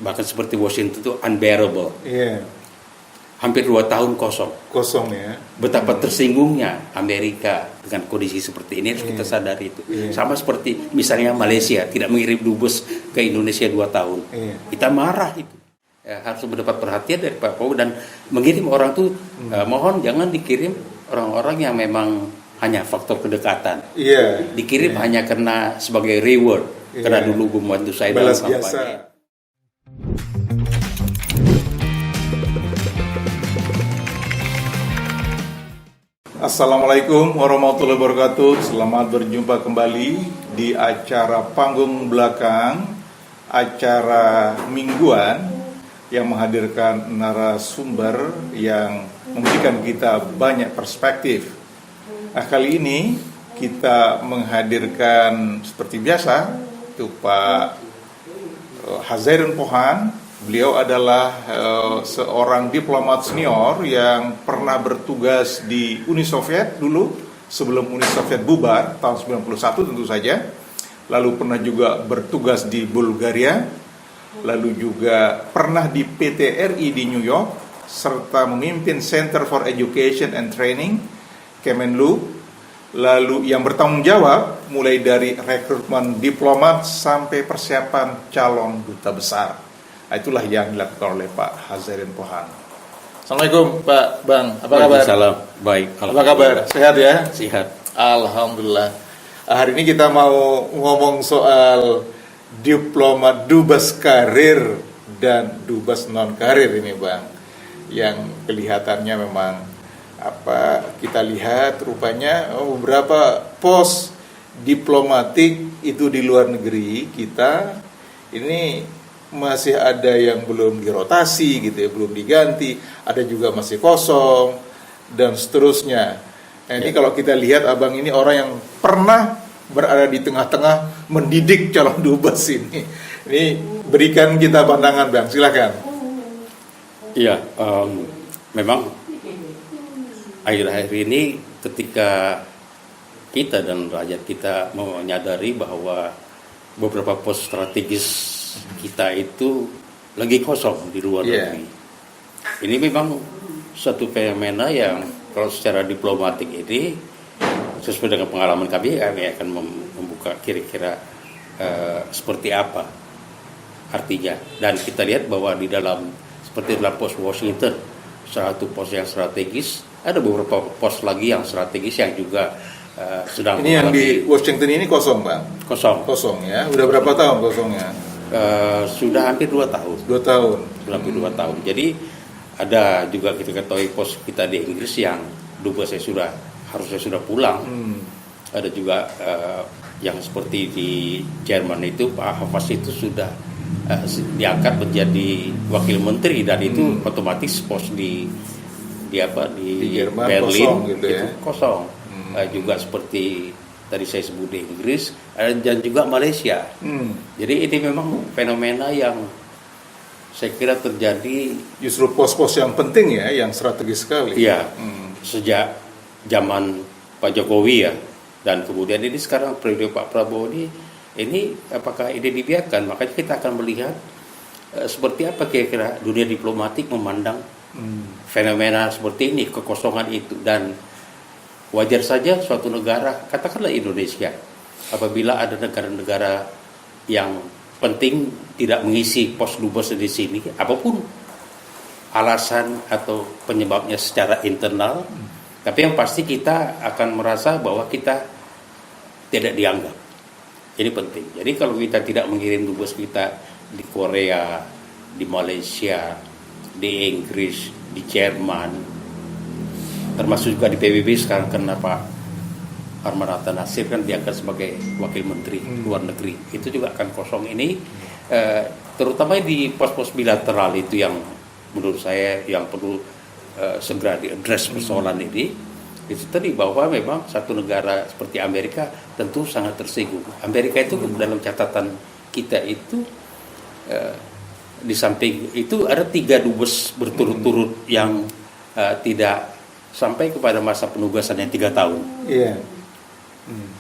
bahkan seperti Washington itu unbearable. Iya. Hampir 2 tahun kosong. Kosong ya. Betapa tersinggungnya Amerika dengan kondisi seperti ini harus kita sadari itu. Sama seperti misalnya Malaysia tidak mengirim dubes ke Indonesia 2 tahun. Kita marah itu. Ya, harus mendapat perhatian dari Pak Prabowo dan mengirim orang tuh mohon jangan dikirim orang-orang yang memang hanya faktor kedekatan. Dikirim hanya karena sebagai reward karena dulu membantu saya dalam kampanye. Assalamualaikum warahmatullahi wabarakatuh. Selamat berjumpa kembali di acara Panggung Belakang, acara mingguan yang menghadirkan narasumber yang memberikan kita banyak perspektif. Nah, kali ini kita menghadirkan seperti biasa itu Pak Hazairin Pohan. Beliau adalah seorang diplomat senior yang pernah bertugas di Uni Soviet dulu, sebelum Uni Soviet bubar, tahun 91 tentu saja. Lalu pernah juga bertugas di Bulgaria, lalu juga pernah di PT RI di New York, serta memimpin Center for Education and Training, Kemenlu, lalu yang bertanggung jawab mulai dari rekrutmen diplomat sampai persiapan calon duta besar. Itulah yang dilakukan oleh Pak Hazairin Pohan. Assalamualaikum Pak Bang, apa kabar? Salam, baik. Apa kabar? Sehat ya? Sehat. Alhamdulillah. Hari ini kita mau ngomong soal diplomat dubes karir dan dubes non karir ini Bang, yang kelihatannya memang kita lihat rupanya beberapa pos diplomatik itu di luar negeri kita ini masih ada yang belum dirotasi gitu ya, belum diganti, ada juga masih kosong dan seterusnya. Nah, ini kalau kita lihat Abang ini orang yang pernah berada di tengah-tengah mendidik calon dubes ini. Ini berikan kita pandangan Bang, silakan. Iya, memang akhir-akhir ini ketika kita dan rakyat kita menyadari bahwa beberapa pos strategis kita itu lagi kosong di luar negeri. Ini memang satu fenomena yang kalau secara diplomatik ini sesuai dengan pengalaman kami akan membuka kira-kira seperti apa artinya. Dan kita lihat bahwa di dalam seperti dalam pos Washington, satu pos yang strategis, ada beberapa pos lagi yang strategis yang juga sedang ini yang di Washington ini kosong Bang? Kosong ya. Udah berapa tahun kosongnya? Sudah hampir 2 tahun. 2 tahun. Sudah hampir 2 tahun. Jadi ada juga kita ketahui pos kita di Inggris yang dubesnya harusnya sudah pulang. Ada juga yang seperti di Jerman itu Pak Hafaz itu sudah diangkat menjadi wakil menteri dan itu otomatis pos di Jerman Berlin kosong gitu ya. Itu kosong. Juga seperti tadi saya sebut di Inggris dan juga Malaysia. Jadi ini memang fenomena yang saya kira terjadi justru pos-pos yang penting ya, yang strategis sekali. Iya, sejak zaman Pak Jokowi ya, dan kemudian ini sekarang periode Pak Prabowo ini apakah ini dibiarkan? Makanya kita akan melihat seperti apa kira-kira dunia diplomatik memandang fenomena seperti ini, kekosongan itu. Dan wajar saja suatu negara, katakanlah Indonesia, apabila ada negara-negara yang penting tidak mengisi pos dubes di sini, apapun alasan atau penyebabnya secara internal, tapi yang pasti kita akan merasa bahwa kita tidak dianggap. Ini penting. Jadi kalau kita tidak mengirim dubes kita di Korea, di Malaysia, di Inggris, di Jerman, termasuk juga di PBB sekarang karena Pak Arman Hatta Nasir kan diangkat sebagai wakil menteri luar negeri, itu juga akan kosong ini, terutama di pos-pos bilateral itu yang menurut saya yang perlu segera diadres persoalan ini. Itu tadi bahwa memang satu negara seperti Amerika tentu sangat tersinggung. Amerika itu dalam catatan kita itu di samping itu ada 3 dubes berturut-turut yang tidak sampai kepada masa penugasan yang 3 tahun.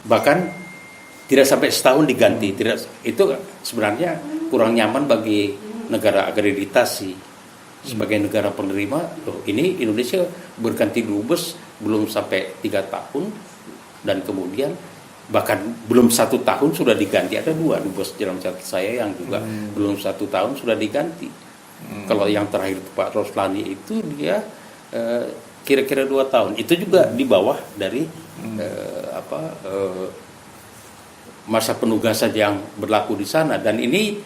Bahkan tidak sampai setahun diganti. Itu sebenarnya kurang nyaman bagi negara akreditasi, sebagai negara penerima. Loh, ini Indonesia berganti dubes belum sampai 3 tahun, dan kemudian bahkan belum 1 tahun sudah diganti. Ada 2 dubes dalam catatan saya yang juga belum 1 tahun sudah diganti. Kalau yang terakhir Pak Roslani itu dia kira-kira 2 tahun. Itu juga di bawah dari masa penugasan yang berlaku di sana, dan ini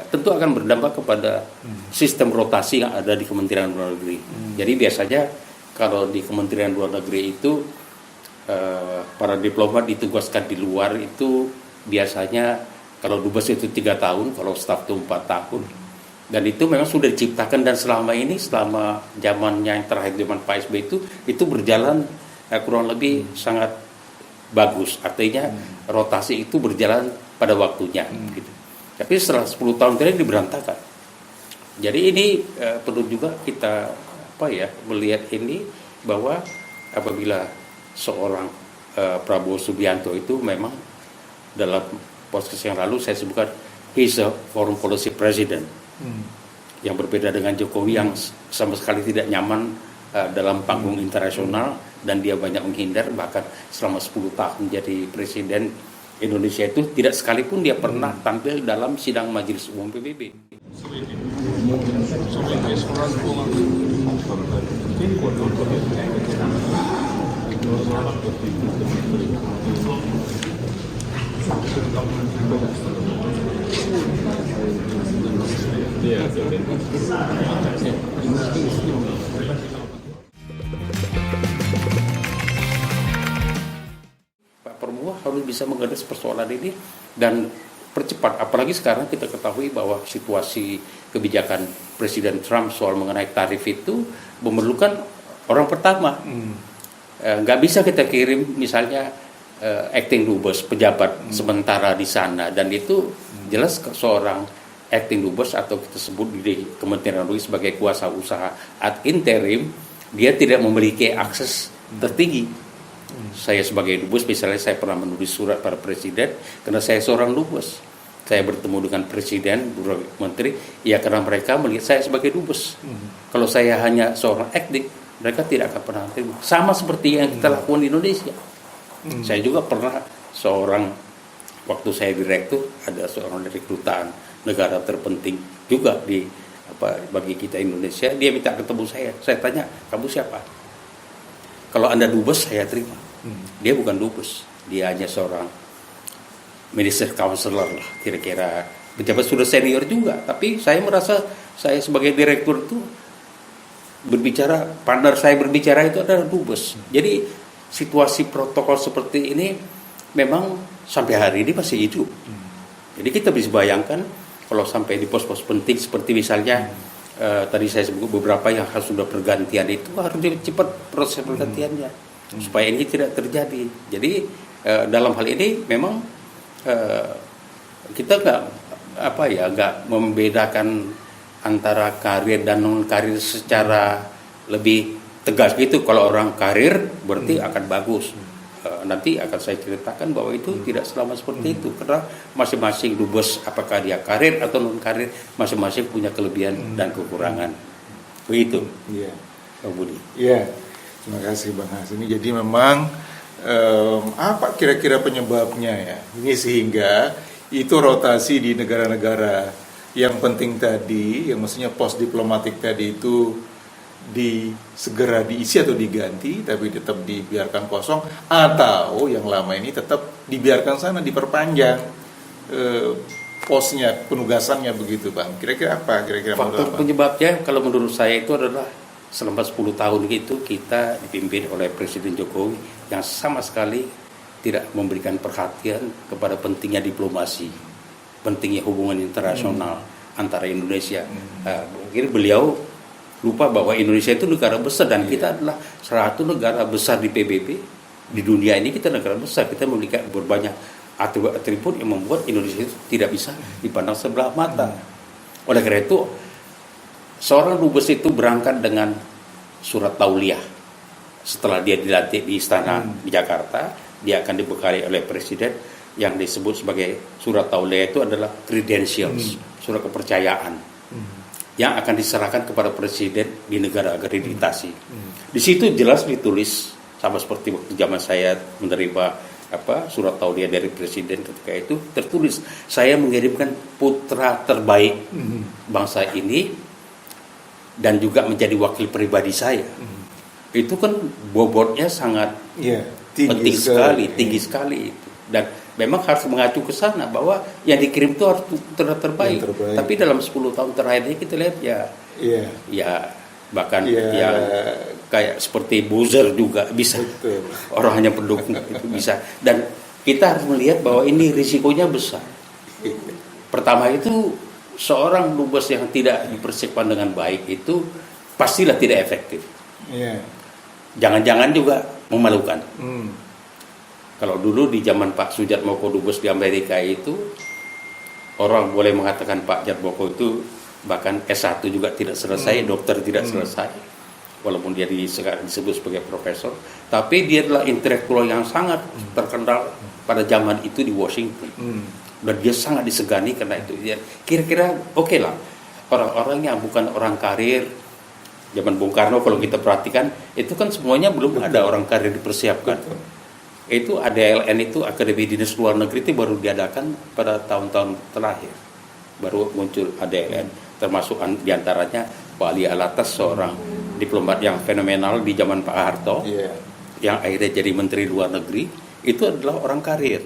tentu akan berdampak kepada sistem rotasi yang ada di Kementerian Luar Negeri. Jadi biasanya kalau di Kementerian Luar Negeri itu para diplomat ditugaskan di luar itu biasanya kalau dubes itu 3 tahun, kalau staf itu 4 tahun. Dan itu memang sudah diciptakan, dan selama ini, selama zamannya yang terakhir zaman Pak SBY itu berjalan kurang lebih sangat bagus. Artinya rotasi itu berjalan pada waktunya. Gitu. Tapi setelah 10 tahun terakhir diberantakan. Jadi ini perlu juga kita melihat ini, bahwa apabila seorang Prabowo Subianto itu memang dalam podcast yang lalu saya sebutkan he's a foreign policy president, yang berbeda dengan Jokowi yang sama sekali tidak nyaman dalam panggung internasional, dan dia banyak menghindar. Bahkan selama 10 tahun jadi presiden Indonesia itu tidak sekalipun dia pernah tampil dalam sidang Majelis Umum PBB. Pak Prabowo harus bisa mengadres persoalan ini dan percepat. Apalagi sekarang kita ketahui bahwa situasi kebijakan Presiden Trump soal mengenai tarif itu memerlukan orang pertama. Nggak bisa kita kirim misalnya acting dubes, pejabat sementara di sana, dan itu jelas seorang acting dubes atau kita sebut di Kementerian Luar Negeri sebagai kuasa usaha ad interim, dia tidak memiliki akses tertinggi. Saya sebagai dubes, misalnya saya pernah menulis surat pada presiden karena saya seorang dubes. Saya bertemu dengan presiden, beberapa menteri, ya karena mereka melihat saya sebagai dubes. Kalau saya hanya seorang acting, mereka tidak akan pernah terima. Sama seperti yang kita lakukan di Indonesia. Saya juga pernah waktu saya direktur, ada seorang dari kedutaan negara terpenting juga bagi kita Indonesia, dia minta ketemu saya. Saya tanya, kamu siapa? Kalau Anda dubes, saya terima. Dia bukan dubes, dia hanya seorang minister counselor lah, kira-kira pejabat sudah senior juga. Tapi saya merasa saya sebagai direktur itu partner saya berbicara itu adalah dubes. Jadi situasi protokol seperti ini memang sampai hari ini masih hidup. Jadi kita bisa bayangkan kalau sampai di pos-pos penting seperti misalnya tadi saya sebut beberapa yang harus sudah pergantian, itu harus cepat proses pergantiannya supaya ini tidak terjadi. Jadi dalam hal ini memang kita nggak membedakan antara karir dan non karir secara lebih tegas gitu. Kalau orang karir berarti akan bagus. Nanti akan saya ceritakan bahwa itu tidak selama seperti itu, karena masing-masing dubes apakah dia karir atau non karir, masing-masing punya kelebihan dan kekurangan. Begitu. Iya. Pak Budi. Iya. Terima kasih Bang Hasini. Jadi memang apa kira-kira penyebabnya ya? Ini sehingga itu rotasi di negara-negara yang penting tadi, yang maksudnya pos diplomatik tadi itu segera diisi atau diganti, tapi tetap dibiarkan kosong, atau yang lama ini tetap dibiarkan sana, diperpanjang posnya, penugasannya begitu Bang. Kira-kira apa? Faktor penyebabnya kalau menurut saya itu adalah selama 10 tahun itu kita dipimpin oleh Presiden Jokowi yang sama sekali tidak memberikan perhatian kepada pentingnya diplomasi, pentingnya hubungan internasional antara Indonesia. Mungkin beliau lupa bahwa Indonesia itu negara besar dan kita adalah salah satu negara besar di PBB. Di dunia ini kita negara besar, kita memiliki berbanyak atribut yang membuat Indonesia itu tidak bisa dipandang sebelah mata. Oleh karena itu, seorang dubes itu berangkat dengan surat tauliah. Setelah dia dilantik di istana di Jakarta, dia akan dibekali oleh presiden yang disebut sebagai surat tauliah. Itu adalah credentials, surat kepercayaan. yang akan diserahkan kepada presiden di negara akreditasi. Di situ jelas ditulis, sama seperti waktu zaman saya menerima surat tausiah dari presiden ketika itu, tertulis saya mengirimkan putra terbaik bangsa ini dan juga menjadi wakil pribadi saya. Itu kan bobotnya sangat tinggi sekali itu. Dan memang harus mengacu ke sana bahwa yang dikirim itu harus terbaik. Tapi dalam 10 tahun terakhir ini kita lihat bahkan yang kayak seperti buzzer juga bisa. Betul. Orang hanya pendukung itu bisa. Dan kita harus melihat bahwa ini risikonya besar. Pertama itu seorang dubes yang tidak dipersiapkan dengan baik itu pastilah tidak efektif. Jangan-jangan juga memalukan. Kalau dulu di zaman Pak Sujatmoko dubes di Amerika itu, orang boleh mengatakan Pak Jatmoko itu bahkan S1 juga tidak selesai, dokter tidak selesai, walaupun dia disebut sebagai profesor. Tapi dia adalah intelektual yang sangat terkenal pada zaman itu di Washington. Dan dia sangat disegani karena itu. Kira-kira oke lah, orang-orang yang bukan orang karir, zaman Bung Karno kalau kita perhatikan, itu kan semuanya belum ada orang karir dipersiapkan. Itu ADLN itu Akademi Dinas Luar Negeri itu baru diadakan pada tahun-tahun terakhir. Baru muncul ADLN, termasuk diantaranya Pak Ali Alatas, seorang diplomat yang fenomenal di zaman Pak Harto, yang akhirnya jadi Menteri Luar Negeri, itu adalah orang karir.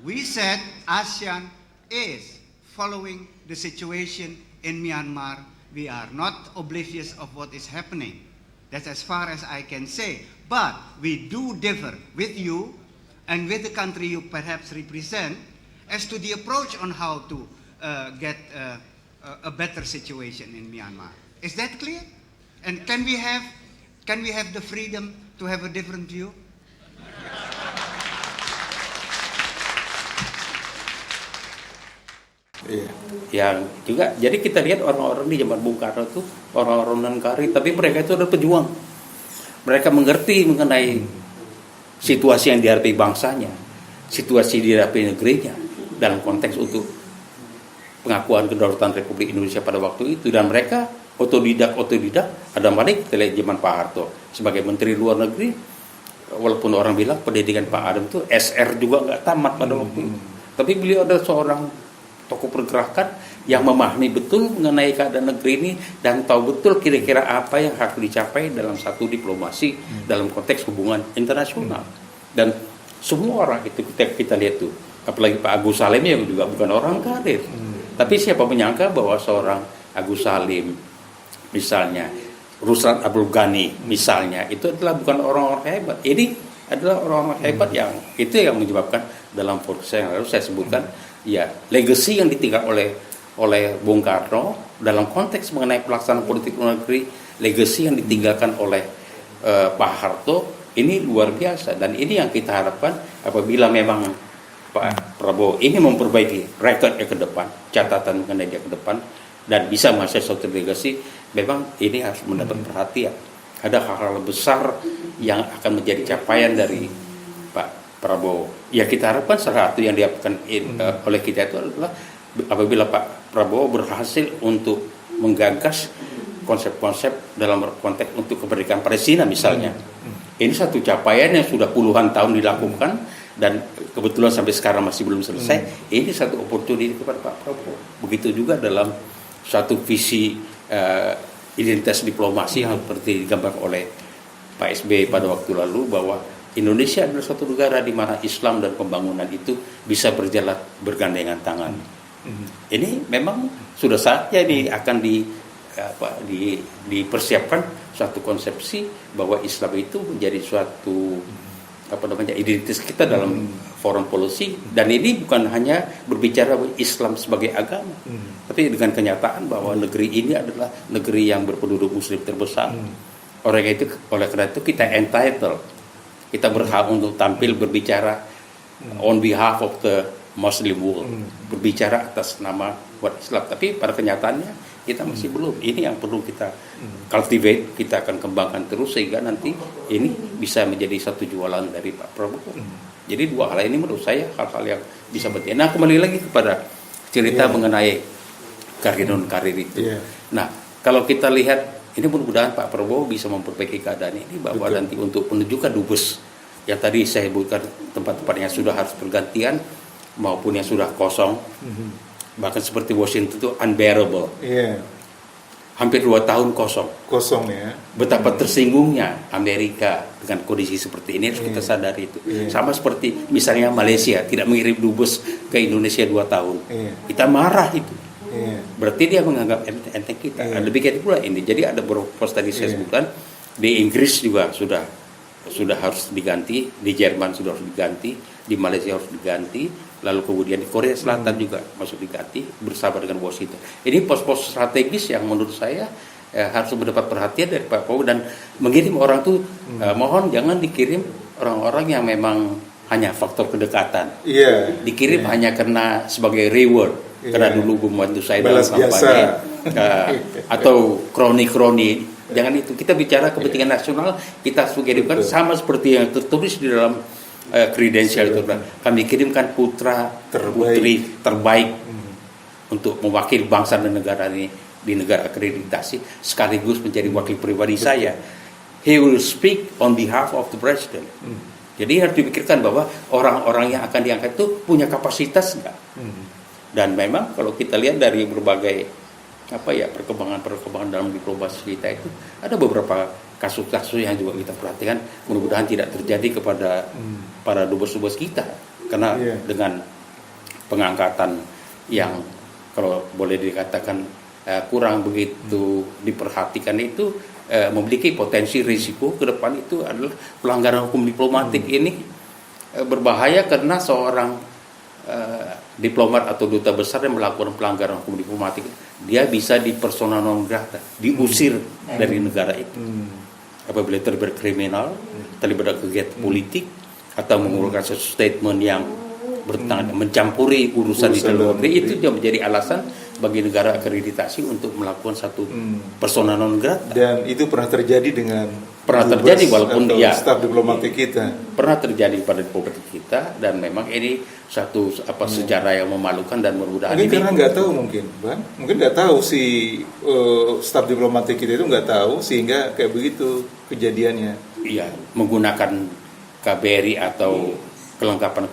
We said ASEAN is following the situation in Myanmar. We are not oblivious of what is happening. That's as far as I can say. But we do differ with you and with the country you perhaps represent as to the approach on how to get a better situation in Myanmar. Is that clear? And can we have the freedom to have a different view? Yang juga, jadi kita lihat orang-orang di zaman Bung Karno itu orang-orang non karir, tapi mereka itu adalah pejuang. Mereka mengerti mengenai situasi yang dihadapi bangsanya, situasi dihadapi negerinya dalam konteks untuk pengakuan kedaulatan Republik Indonesia pada waktu itu. Dan mereka otodidak. Ada Malik kita lihat zaman Pak Harto sebagai Menteri Luar Negeri, walaupun orang bilang pendidikan Pak Adam itu SR juga nggak tamat pada waktu itu, tapi beliau adalah seorang tokoh pergerakan yang memahami betul mengenai keadaan negeri ini dan tahu betul kira-kira apa yang harus dicapai dalam satu diplomasi dalam konteks hubungan internasional. Dan semua orang itu kita lihat tuh, apalagi Pak Agus Salim yang juga bukan orang karir. Tapi siapa menyangka bahwa seorang Agus Salim misalnya, Ruslan Abdul Ghani misalnya, itu adalah bukan orang-orang hebat. Ini adalah orang-orang hebat yang itu yang menyebabkan dalam podcast yang lalu saya sebutkan legacy yang ditinggalkan oleh Bung Karno dalam konteks mengenai pelaksanaan politik luar negeri, legacy yang ditinggalkan oleh Pak Harto ini luar biasa. Dan ini yang kita harapkan apabila memang Pak Prabowo ini memperbaiki rekodnya ke depan, catatan mengenai dia ke depan dan bisa menghasilkan suatu legacy, memang ini harus mendapat perhatian. Ada hal-hal besar yang akan menjadi capaian dari Pak Prabowo. Ya kita harapkan salah satu yang dilakukan oleh kita itu adalah apabila Pak Prabowo berhasil untuk menggagas konsep-konsep dalam konteks untuk kemerdekaan Palestina misalnya. Ini satu capaian yang sudah puluhan tahun dilakukan dan kebetulan sampai sekarang masih belum selesai. Ini satu opportunity kepada Pak Prabowo. Begitu juga dalam satu visi identitas diplomasi yang seperti digambarkan oleh Pak SBY pada waktu lalu, bahwa Indonesia adalah suatu negara di mana Islam dan pembangunan itu bisa berjalan bergandengan tangan. Ini memang sudah saatnya ini akan dipersiapkan suatu konsepsi bahwa Islam itu menjadi suatu identitas kita dalam foreign policy. Dan ini bukan hanya berbicara Islam sebagai agama, tapi dengan kenyataan bahwa negeri ini adalah negeri yang berpenduduk Muslim terbesar. Oleh karena itu kita entitled, kita berhak untuk tampil berbicara on behalf of the Muslim world, berbicara atas nama umat Islam. Tapi pada kenyataannya kita masih belum. Ini yang perlu kita cultivate, kita akan kembangkan terus sehingga nanti ini bisa menjadi satu jualan dari Pak Prabowo. Jadi dua hal ini menurut saya hal-hal yang bisa penting. Nah, kembali lagi kepada cerita mengenai karir itu. Iya. Nah, kalau kita lihat ini mudah-mudahan Pak Prabowo bisa memperbaiki keadaan ini bahwa nanti untuk menunjukkan dubes yang tadi saya sebutkan tempat-tempat yang sudah harus bergantian maupun yang sudah kosong, bahkan seperti Washington itu unbearable. Iya. Hampir 2 tahun Kosong ya. Betapa tersinggungnya Amerika dengan kondisi seperti ini harus kita sadari itu. Sama seperti misalnya Malaysia tidak mengirim dubes ke Indonesia 2 tahun. Kita marah itu. Berarti dia menganggap enteng kita. Demikian pula ini. Jadi ada beberapa pos tadi saya sebutkan di Inggris juga sudah harus diganti, di Jerman sudah harus diganti, di Malaysia harus diganti. Lalu kemudian di Korea Selatan juga masuk diganti bersama dengan Washington. Ini pos-pos strategis yang menurut saya harus mendapat perhatian dari Pak Prabowo dan mengirim orang tuh mohon jangan dikirim orang-orang yang memang hanya faktor kedekatan. Dikirim hanya karena sebagai reward, karena dulu membantu saya dalam kampanye atau kroni-kroni. Jangan itu. Kita bicara kepentingan nasional, kita harus mengirimkan sama seperti yang tertulis di dalam kredensial itu, kami kirimkan putra putri terbaik untuk mewakili bangsa dan negara ini di negara akreditasi sekaligus menjadi wakil pribadi saya. He will speak on behalf of the president. Jadi harus dipikirkan bahwa orang-orang yang akan diangkat itu punya kapasitas enggak. Dan memang kalau kita lihat dari berbagai perkembangan dalam diplomasi kita itu ada beberapa kasus-kasus yang juga kita perhatikan, mudah-mudahan tidak terjadi kepada para dubes-dubes kita, karena dengan pengangkatan yang kalau boleh dikatakan kurang begitu diperhatikan itu memiliki potensi risiko ke depan itu adalah pelanggaran hukum diplomatik. Ini berbahaya karena seorang diplomat atau duta besar yang melakukan pelanggaran hukum diplomatik, dia bisa di persona non grata, diusir dari negara itu. Apabila terlibat kriminal, terlibat kegiatan politik, atau mengeluarkan sesuatu statement yang bertentangan, mencampuri urusan di dalam negeri, itu juga menjadi alasan bagi negara akreditasi untuk melakukan satu persona non grata. Dan itu pernah terjadi dengan walaupun staf diplomatik kita. Pernah terjadi pada diplomatik kita, dan memang ini satu sejarah yang memalukan dan mudah-mudahan ini karena nggak tahu mungkin nggak tahu si staf diplomatik kita itu nggak tahu sehingga kayak begitu kejadiannya. Iya, menggunakan KBRI atau kelengkapan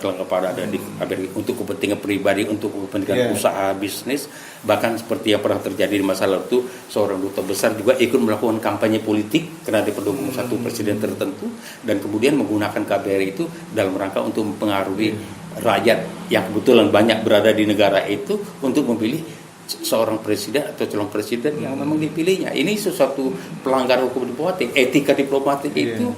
ada di KBRI untuk kepentingan pribadi, untuk kepentingan usaha bisnis, bahkan seperti yang pernah terjadi di masa lalu itu seorang duta besar juga ikut melakukan kampanye politik karena dia pendukung satu presiden tertentu, dan kemudian menggunakan KBRI itu dalam rangka untuk mempengaruhi rakyat yang kebetulan banyak berada di negara itu untuk memilih seorang presiden atau calon presiden yang memang dipilihnya. Ini sesuatu pelanggaran hukum diplomatik, etika diplomatik itu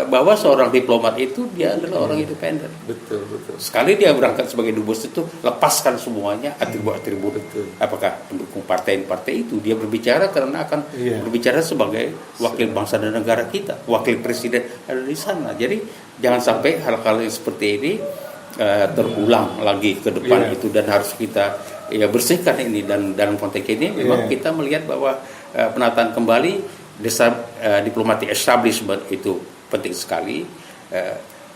bahwa seorang diplomat itu dia adalah orang independen. Betul. Sekali dia berangkat sebagai dubes itu lepaskan semuanya atribut-atribut. Apakah pendukung partai itu, dia berbicara karena akan berbicara sebagai wakil bangsa dan negara kita, wakil presiden ada di sana. Jadi jangan sampai hal-hal seperti ini terulang lagi ke depan itu, dan harus kita bersihkan ini. Dan dalam konteks ini memang kita melihat bahwa penataan kembali diplomatic establishment itu penting sekali,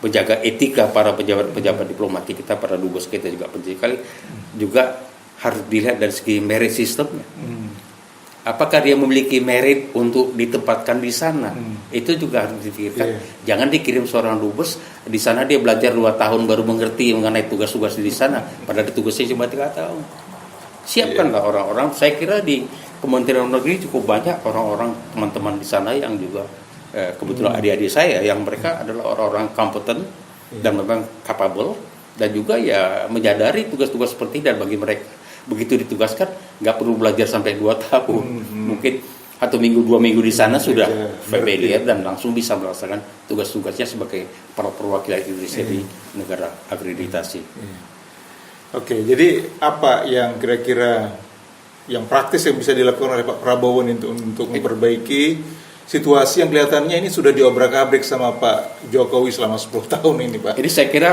menjaga etika para pejabat diplomatik kita, para dubes kita juga penting sekali, juga harus dilihat dari segi merit sistemnya. Apakah dia memiliki merit untuk ditempatkan di sana? Itu juga harus dipikirkan. Jangan dikirim seorang dubes di sana dia belajar 2 tahun baru mengerti mengenai tugas-tugas di sana, padahal tugasnya cuma 3 tahun. Siapkanlah orang-orang. Saya kira di Kementerian Luar Negeri cukup banyak orang-orang teman-teman di sana yang juga kebetulan adik-adik saya yang mereka adalah orang-orang kompeten dan memang capable, dan juga menyadari tugas-tugas seperti ini. Dan bagi mereka begitu ditugaskan nggak perlu belajar sampai 2 tahun, mungkin 1 minggu 2 minggu di sana sudah familiar dan langsung bisa melaksanakan tugas-tugasnya sebagai para perwakilan Indonesia di negara akreditasi. Oke, jadi apa yang kira-kira yang praktis yang bisa dilakukan oleh Pak Prabowo untuk memperbaiki situasi yang kelihatannya ini sudah diobrak-abrik sama Pak Jokowi selama 10 tahun ini, Pak? Jadi saya kira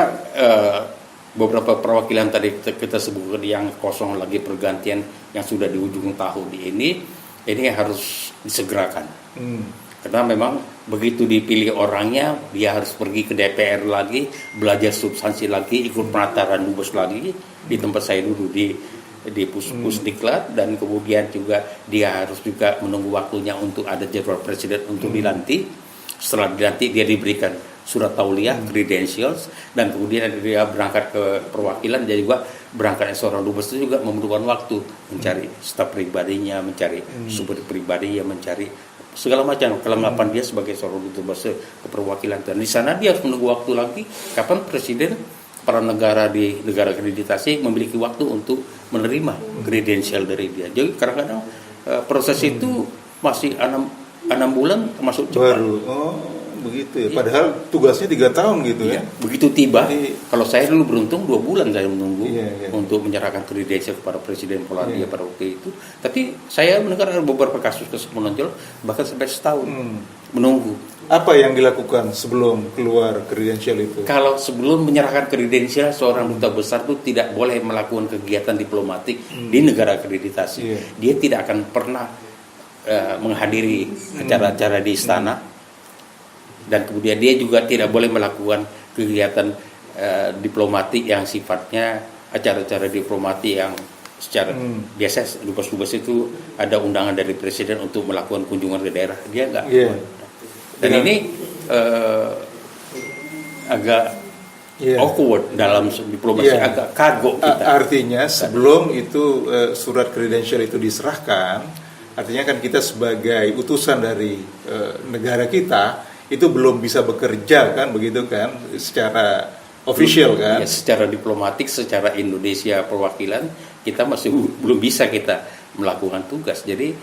beberapa perwakilan tadi kita sebutkan yang kosong lagi pergantian yang sudah di ujung tahun ini harus disegerakan. Karena memang begitu dipilih orangnya, dia harus pergi ke DPR lagi, belajar substansi lagi, ikut penataran dubes lagi. Di tempat saya dulu di di pusdiklat, dan kemudian juga dia harus juga menunggu waktunya untuk ada jadwal presiden untuk dilantik. Setelah dilantik dia diberikan surat tauliah, credentials, dan kemudian dia berangkat ke perwakilan. Dia juga berangkat seorang dubes itu juga memerlukan waktu mencari staf pribadinya, mencari sumber pribadi, mencari segala macam kelengkapan dia sebagai seorang dubes ke perwakilan. Dan di sana dia harus menunggu waktu lagi kapan presiden para negara di negara akreditasi memiliki waktu untuk menerima kredensial dari dia. Jadi kadang-kadang proses itu masih 6 bulan termasuk cepat. Baru, begitu ya. Padahal tugasnya 3 tahun gitu ya. Begitu tiba, Jadi, kalau saya dulu beruntung 2 bulan saya menunggu Iya. untuk menyerahkan kredensial kepada Presiden Polandia pada waktu itu. Tapi saya mendengar ada beberapa kasus menonjol bahkan sampai setahun menunggu. Apa yang dilakukan sebelum keluar kredensial itu? Kalau sebelum menyerahkan kredensial, seorang duta besar itu tidak boleh melakukan kegiatan diplomatik di negara akreditasi. Iya. Dia tidak akan pernah menghadiri acara-acara di istana, dan kemudian dia juga tidak boleh melakukan kegiatan diplomatik yang sifatnya acara-acara diplomatik yang secara biasa. Dubes-dubes itu ada undangan dari presiden untuk melakukan kunjungan ke daerah, dia enggak. Dan ini agak awkward dalam diplomasi, agak kagok kita. Artinya sebelum itu surat kredensial itu diserahkan, artinya kan kita sebagai utusan dari negara kita itu belum bisa bekerja kan, begitu kan, secara official kan? Ya, secara diplomatik, secara Indonesia perwakilan kita masih belum bisa kita melakukan tugas. Jadi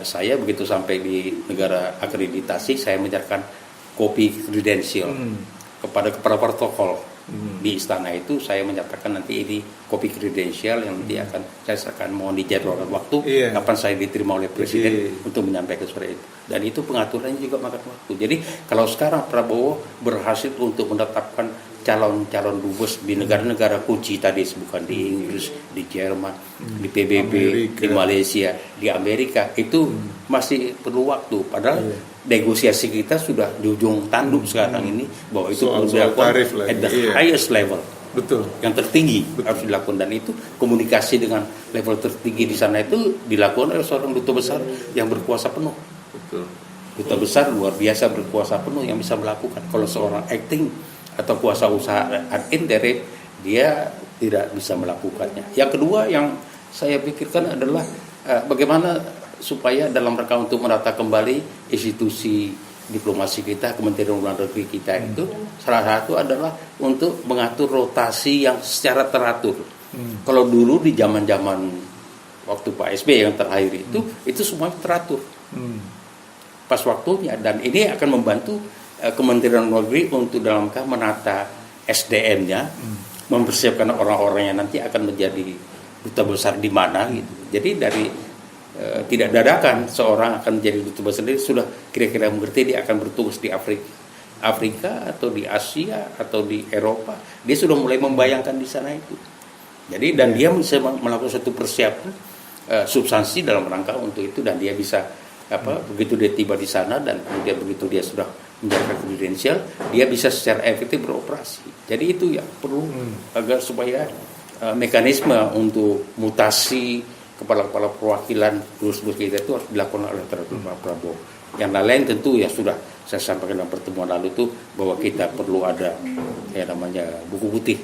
saya begitu sampai di negara akreditasi, saya menyerahkan kopi kredensial kepada kepala protokol di istana itu. Saya menyatakan nanti ini kopi kredensial yang nanti akan saya akan mohon dijadwalkan waktu kapan saya diterima oleh presiden untuk menyampaikan surat itu. Dan itu pengaturannya juga makan waktu. Jadi kalau sekarang Prabowo berhasil untuk menetapkan calon-calon dubes di negara-negara kunci tadi, bukan di Inggris, di Jerman, di PBB, Amerika, di Malaysia, di Amerika, itu masih perlu waktu. Padahal negosiasi kita sudah di ujung tanduk sekarang ini, bahwa itu perlu dilakukan at the highest level. Betul. Yang tertinggi harus dilakukan, dan itu komunikasi dengan level tertinggi di sana itu dilakukan oleh seorang duta besar yang berkuasa penuh. Betul. Duta besar luar biasa berkuasa penuh yang bisa melakukan. Kalau seorang acting atau kuasa usaha ad interim, dia tidak bisa melakukannya. Yang kedua yang saya pikirkan adalah bagaimana supaya dalam rangka untuk menata kembali institusi diplomasi kita, Kementerian Luar Negeri kita itu, salah satu adalah untuk mengatur rotasi yang secara teratur. Kalau dulu di zaman-zaman waktu Pak SBY yang terakhir itu semua teratur pas waktunya, dan ini akan membantu Kementerian Luar Negeri untuk dalam rangka menata SDM-nya, mempersiapkan orang-orang yang nanti akan menjadi duta besar di mana gitu. Jadi dari tidak dadakan seorang akan menjadi duta besar, sendiri sudah kira-kira mengerti dia akan bertugas di Afrika atau di Asia atau di Eropa. Dia sudah mulai membayangkan di sana itu. Jadi dan dia bisa melakukan suatu persiapan substansi dalam rangka untuk itu, dan dia bisa begitu dia tiba di sana dan kemudian begitu dia sudah menjaga kredensial, dia bisa secara efektif beroperasi. Jadi itu ya perlu agar supaya mekanisme untuk mutasi kepala-kepala perwakilan dubes kita itu harus dilakukan oleh Pak Prabowo. Yang lain tentu ya sudah saya sampaikan dalam pertemuan lalu itu, bahwa kita perlu ada namanya buku putih.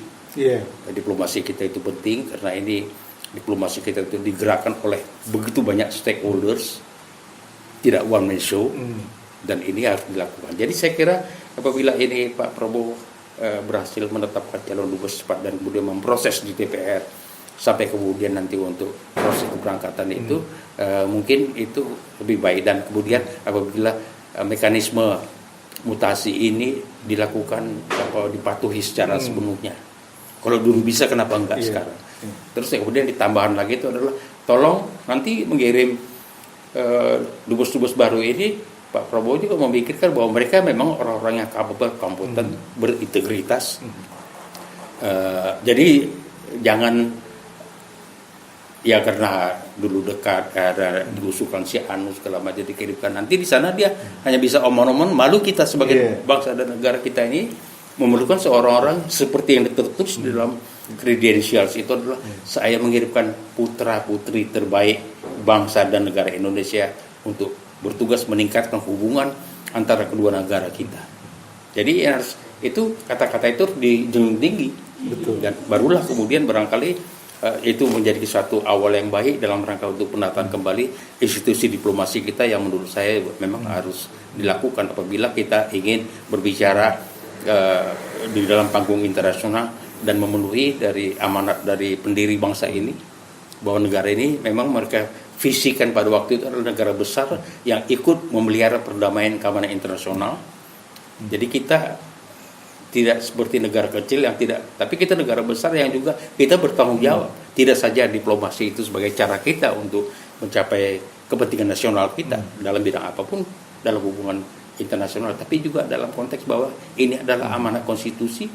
Diplomasi kita itu penting karena ini diplomasi kita itu digerakkan oleh begitu banyak stakeholders, tidak one man show. Dan ini harus dilakukan. Jadi saya kira apabila ini Pak Prabowo berhasil menetapkan calon dubes cepat dan kemudian memproses di DPR sampai kemudian nanti untuk proses keberangkatan itu mungkin itu lebih baik. Dan kemudian apabila mekanisme mutasi ini dilakukan dipatuhi secara sepenuhnya. Kalau dulu bisa, kenapa enggak sekarang? Terus kemudian ditambahan lagi itu adalah tolong nanti mengirim dubes-dubes baru ini. Pak Prabowo juga memikirkan bahwa mereka memang orang-orang yang capable, kompeten, berintegritas. Jadi jangan ya karena dulu dekat ada diusulkan si Anu segala macam dikirimkan, nanti di sana dia hanya bisa omong-omong. Malu kita sebagai bangsa dan negara kita ini memerlukan seorang-orang seperti yang tertulis di dalam credentials itu adalah saya mengirimkan putra-putri terbaik bangsa dan negara Indonesia untuk bertugas meningkatkan hubungan antara kedua negara kita. Jadi itu kata-kata itu dijunjung tinggi. Betul. Dan barulah kemudian barangkali itu menjadi suatu awal yang baik dalam rangka untuk penataan kembali institusi diplomasi kita yang menurut saya memang harus dilakukan apabila kita ingin berbicara di dalam panggung internasional dan memenuhi dari amanat dari pendiri bangsa ini, bahwa negara ini memang mereka visikan pada waktu itu adalah negara besar yang ikut memelihara perdamaian keamanan internasional. Jadi kita tidak seperti negara kecil yang tidak, tapi kita negara besar yang juga kita bertanggung jawab. Tidak saja diplomasi itu sebagai cara kita untuk mencapai kepentingan nasional kita dalam bidang apapun dalam hubungan internasional, tapi juga dalam konteks bahwa ini adalah amanat konstitusi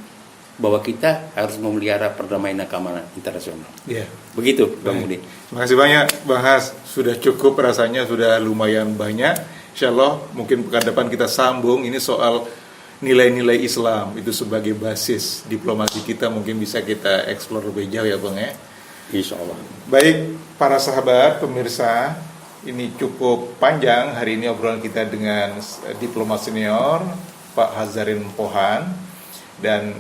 bahwa kita harus memelihara perdamaian dan keamanan internasional. Iya. Begitu, Bang Budi. Terima kasih banyak, Bang Has. Sudah cukup rasanya, sudah lumayan banyak. Insya Allah mungkin pekan depan kita sambung ini soal nilai-nilai Islam itu sebagai basis diplomasi kita, mungkin bisa kita eksplor lebih jauh ya Bang ya. Insya Allah. Baik para sahabat pemirsa, ini cukup panjang hari ini obrolan kita dengan diplomat senior Pak Hazarin Pohan, dan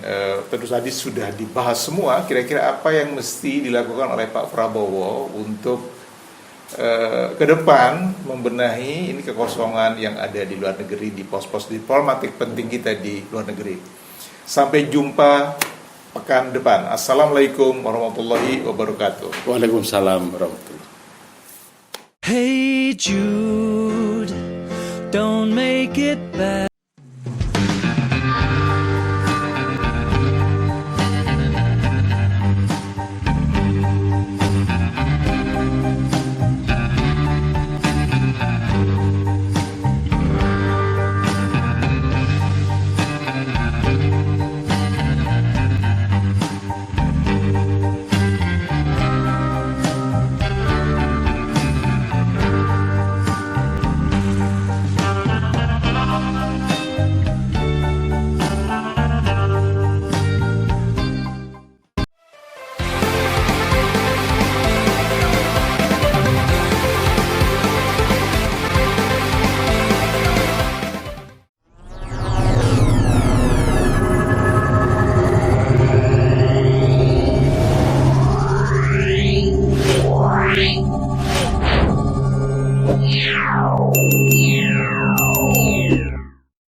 tentu saja sudah dibahas semua kira-kira apa yang mesti dilakukan oleh Pak Prabowo untuk ke depan membenahi ini kekosongan yang ada di luar negeri, di pos-pos diplomatik penting kita di luar negeri. Sampai jumpa pekan depan. Assalamualaikum warahmatullahi wabarakatuh. Waalaikumsalam warahmatullahi. Hey Jude, don't make it bad.